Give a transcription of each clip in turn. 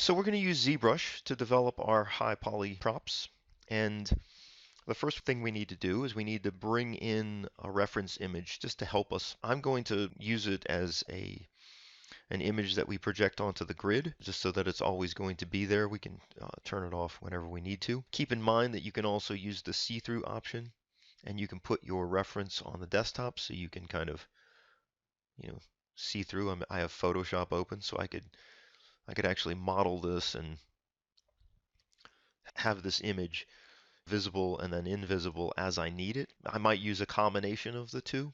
So we're going to use ZBrush to develop our high poly props. And the first thing we need to do is we need to bring in a reference image just to help us. I'm going to use it as an image that we project onto the grid just so that it's always going to be there. We can turn it off whenever we need to. Keep in mind that you can also use the see-through option, and you can put your reference on the desktop so you can kind of, see through. I have Photoshop open, so I could actually model this and have this image visible and then invisible as I need it. I might use a combination of the two.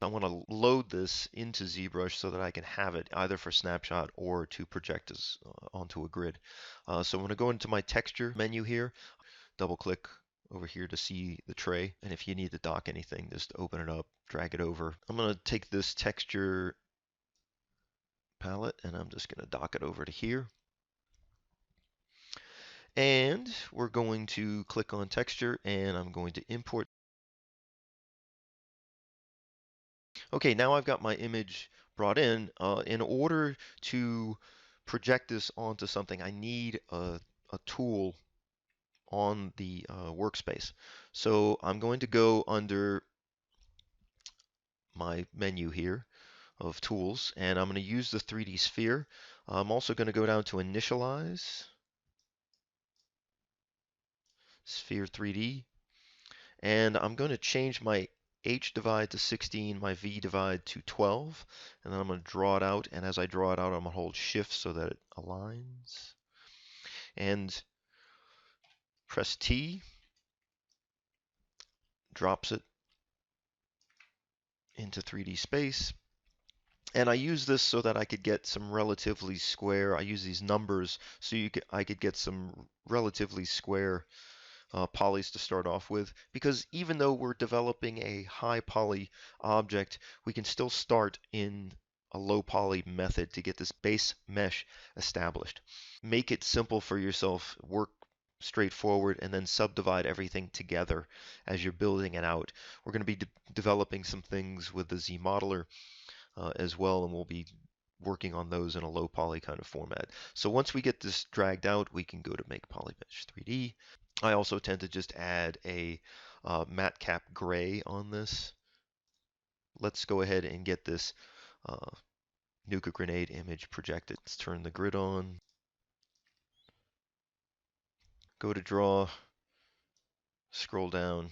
I want to load this into ZBrush so that I can have it either for snapshot or to project as onto a grid. So I'm going to go into my texture menu here, double click over here to see the tray, and if you need to dock anything, just open it up, drag it over. I'm going to take this texture palette and I'm just going to dock it over to here. And we're going to click on texture and I'm going to import. Okay, now I've got my image brought in. In order to project this onto something, I need a tool on the workspace. So I'm going to go under my menu here of tools, and I'm going to use the 3D sphere. I'm also going to go down to initialize, sphere 3D, and I'm going to change my H divide to 16, my V divide to 12, and then I'm going to draw it out, and as I draw it out, I'm going to hold shift so that it aligns, and press T, drops it into 3D space. And I use this so that I could get some relatively square, I use these numbers so I could get some relatively square polys to start off with, because even though we're developing a high poly object, we can still start in a low poly method to get this base mesh established. Make it simple for yourself, work straightforward, and then subdivide everything together as you're building it out. We're going to be developing some things with the Z modeler as well, and we'll be working on those in a low poly kind of format. So once we get this dragged out, we can go to make polymesh 3D. I also tend to just add a matte cap gray on this. Let's go ahead and get this Nuka grenade image projected. Let's turn the grid on. Go to draw, scroll down,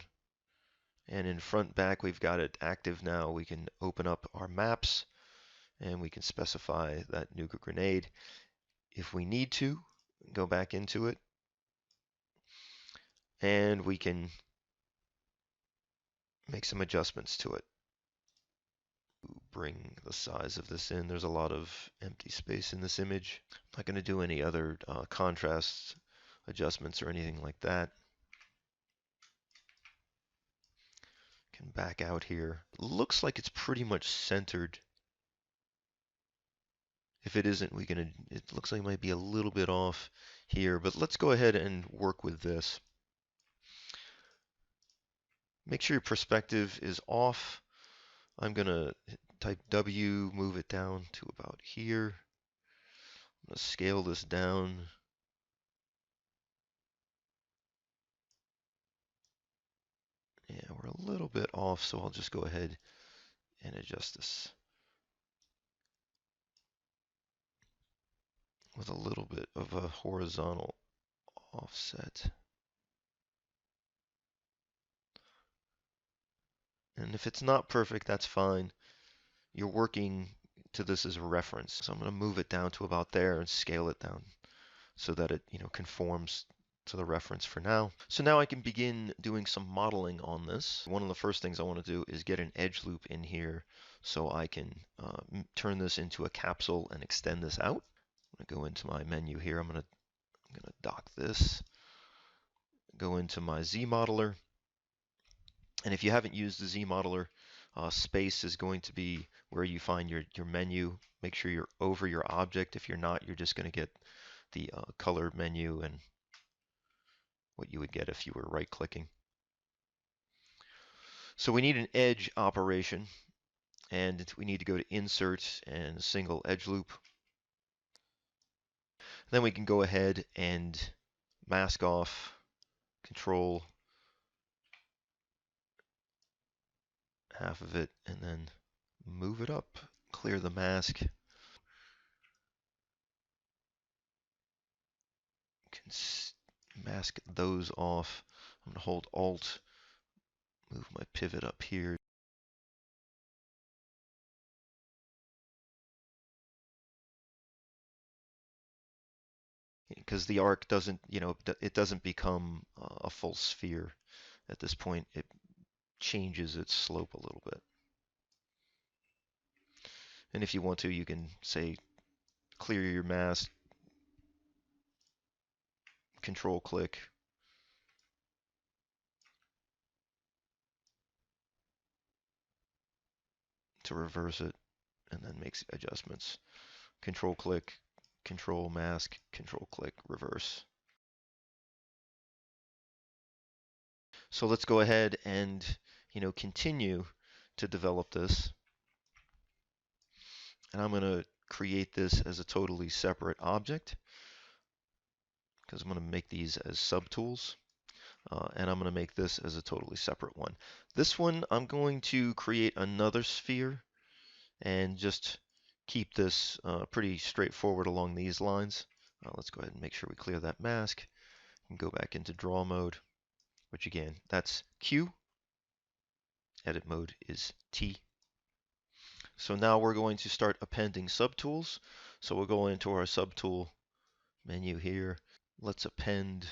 and in front back we've got it active now. We can open up our maps and we can specify that Nuka grenade. If we need to, go back into it and we can make some adjustments to it. Bring the size of this in. There's a lot of empty space in this image. I'm not going to do any other contrast adjustments or anything like that. Can back out here. Looks like it's pretty much centered. If it isn't, it looks like it might be a little bit off here, but let's go ahead and work with this. Make sure your perspective is off. I'm going to type W, move it down to about here. I'm going to scale this down. Yeah, we're a little bit off, so I'll just go ahead and adjust this with a little bit of a horizontal offset. And if it's not perfect, that's fine. You're working to this as a reference. So I'm going to move it down to about there and scale it down so that it, conforms to the reference for now. So now I can begin doing some modeling on this. One of the first things I want to do is get an edge loop in here so I can turn this into a capsule and extend this out. I'm going to go into my menu here. I'm going to dock this, go into my Z modeler. And if you haven't used the Z modeler, space is going to be where you find your menu. Make sure you're over your object. If you're not, you're just going to get the color menu and what you would get if you were right-clicking. So we need an edge operation, and we need to go to Insert and Single Edge Loop. Then we can go ahead and mask off, control half of it, and then move it up, clear the mask. Can mask those off. I'm going to hold Alt, move my pivot up here. Because the arc doesn't, it doesn't become a full sphere at this point. It changes its slope a little bit. And if you want to, you can say clear your mask, control click, to reverse it, and then make adjustments. Control click, control mask, control click, reverse. So let's go ahead and, continue to develop this. And I'm going to create this as a totally separate object because I'm going to make these as subtools. And I'm going to make this as a totally separate one. This one, I'm going to create another sphere and just keep this pretty straightforward along these lines. Let's go ahead and make sure we clear that mask and go back into draw mode, which again, that's Q. Edit mode is T. So now we're going to start appending subtools. So we'll go into our subtool menu here. Let's append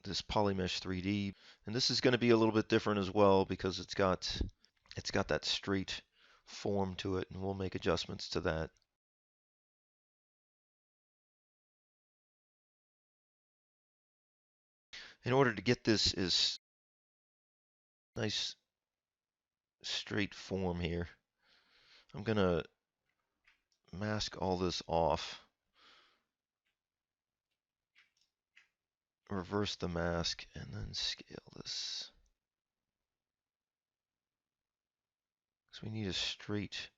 this Polymesh 3D. And this is going to be a little bit different as well because it's got that straight form to it, and we'll make adjustments to that. In order to get this is nice straight form here, I'm going to mask all this off, reverse the mask, and then scale this. So we need a straight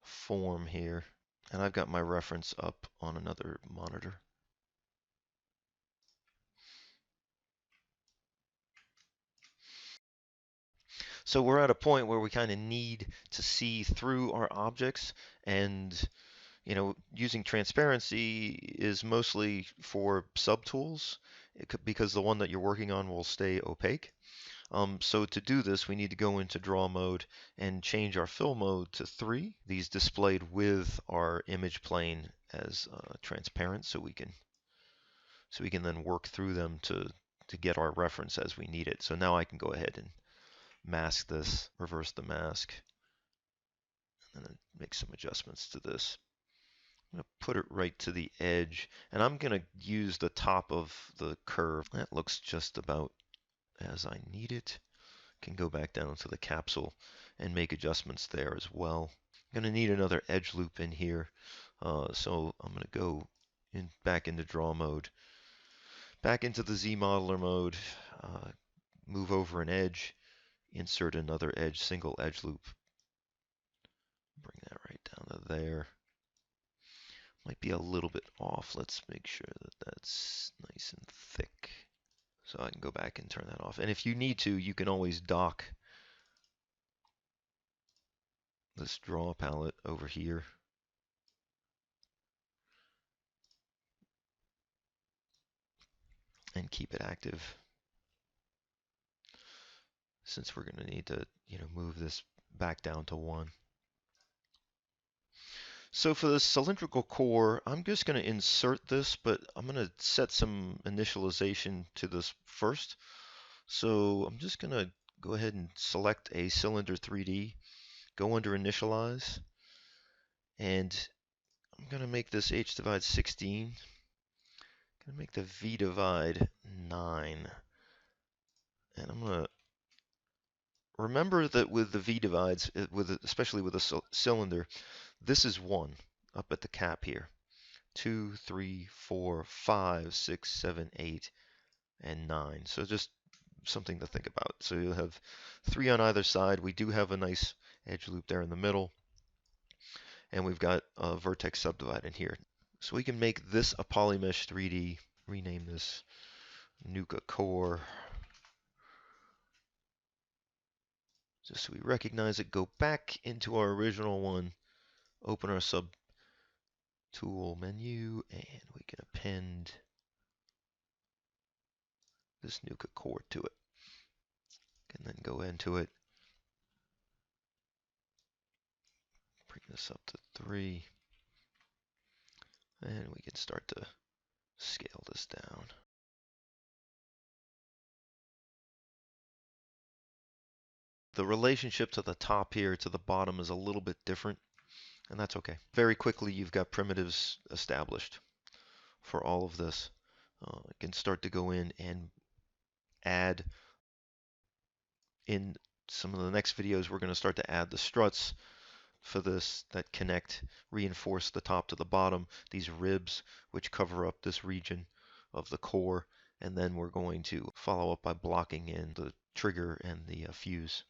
form here. And I've got my reference up on another monitor. So we're at a point where we kind of need to see through our objects, and using transparency is mostly for subtools because the one that you're working on will stay opaque. So to do this, we need to go into draw mode and change our fill mode to 3. These displayed with our image plane as transparent, so we can then work through them to get our reference as we need it. So now I can go ahead and mask this, reverse the mask, and then make some adjustments to this. I'm going to put it right to the edge, and I'm going to use the top of the curve. That looks just about as I need it. Can go back down to the capsule and make adjustments there as well. I'm going to need another edge loop in here, so I'm going to go back into draw mode, back into the Z modeler mode, move over an edge, insert another edge, single edge loop, bring that right down to there. Might be a little bit off. Let's make sure that that's nice and thick. So I can go back and turn that off. And if you need to, you can always dock this draw palette over here. And keep it active, since we're going to need to, move this back down to 1. So for the cylindrical core, I'm just going to insert this, but I'm going to set some initialization to this first. So I'm just going to go ahead and select a cylinder 3D, go under initialize, and I'm going to make this H divide 16. I'm going to make the V divide 9. And I'm going to remember that with the V divides, especially with a cylinder, this is 1 up at the cap here. 2, 3, 4, 5, 6, 7, 8, and 9. So just something to think about. So you'll have 3 on either side. We do have a nice edge loop there in the middle. and we've got a vertex subdivide in here. So we can make this a polymesh 3D, rename this Nuka Core, just so we recognize it, go back into our original one, open our subtool menu, and we can append this Nuka Core to it. And then go into it, bring this up to 3, and we can start to scale this down. The relationship to the top here to the bottom is a little bit different, and that's okay. Very quickly, you've got primitives established for all of this. You can start to go in and add. In some of the next videos, we're going to start to add the struts for this that connect, reinforce the top to the bottom, these ribs which cover up this region of the core, and then we're going to follow up by blocking in the trigger and the fuse.